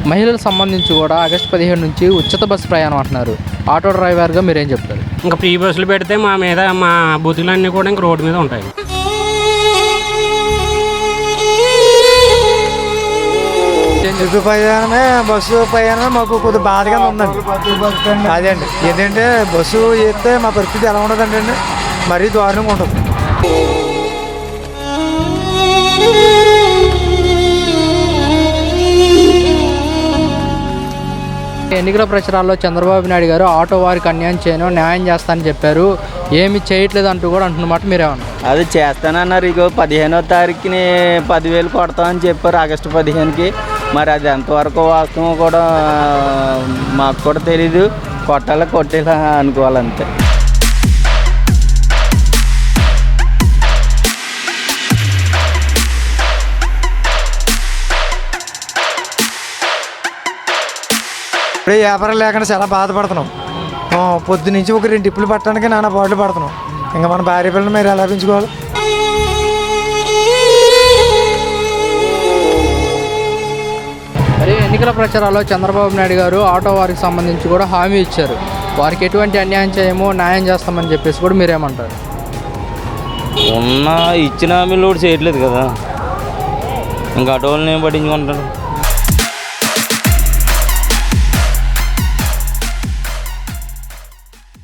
మహిళలకు సంబంధించి కూడా ఆగస్టు 15 నుంచి ఉచిత బస్సు ప్రయాణం అంటున్నారు. ఆటో డ్రైవర్గా మీరేం చెప్తారు? ఇంకా ఫ్రీ బస్సులు పెడితే మా బుద్ధులన్నీ కూడా ఇంక రోడ్డు మీద ఉంటాయి. బస్సు ప్రయాణమే మాకు కొద్దిగా బాధగా ఉందండి. అదే అండి, ఏంటంటే బస్సు చేస్తే మా పరిస్థితి ఎలా ఉండదండి అండి, మరీ దారుణంగా ఉంటుంది. ఎన్నికల ప్రచారాల్లో చంద్రబాబు నాయుడు గారు ఆటో వారికి అన్యాయం చేయను, న్యాయం చేస్తానని చెప్పారు. ఏమి చేయట్లేదు అంటూ కూడా అంటున్నమాట మీరేమన్నా? అది చేస్తానన్నారు. ఇగో 15వ తారీఖుని 10,000 కొడతామని చెప్పారు, ఆగస్టు 15కి. మరి అది ఎంతవరకు వాస్తవం కూడా మాకు కూడా తెలీదు. కొట్టేలా అనుకోవాలంతే. ఇప్పుడే వ్యాపారం లేకుండా చాలా బాధపడుతున్నాం. పొద్దు నుంచి ఒక 2 టిప్పులు పట్టడానికి నాన్న పాటలు పడుతున్నాం. ఇంకా మన భార్య పిల్లలు మీరు ఎలా పెంచుకోవాలి? మరి ఎన్నికల ప్రచారాల్లో చంద్రబాబు నాయుడు గారు ఆటో వారికి సంబంధించి కూడా హామీ ఇచ్చారు. వారికి ఎటువంటి అన్యాయం చేయమో న్యాయం చేస్తామని చెప్పేసి కూడా మీరేమంటారు? ఇచ్చిన హామీలు కూడా చేయట్లేదు కదా, ఇంకా ఆటో వాళ్ళని ఏం పట్టించుకుంటారు.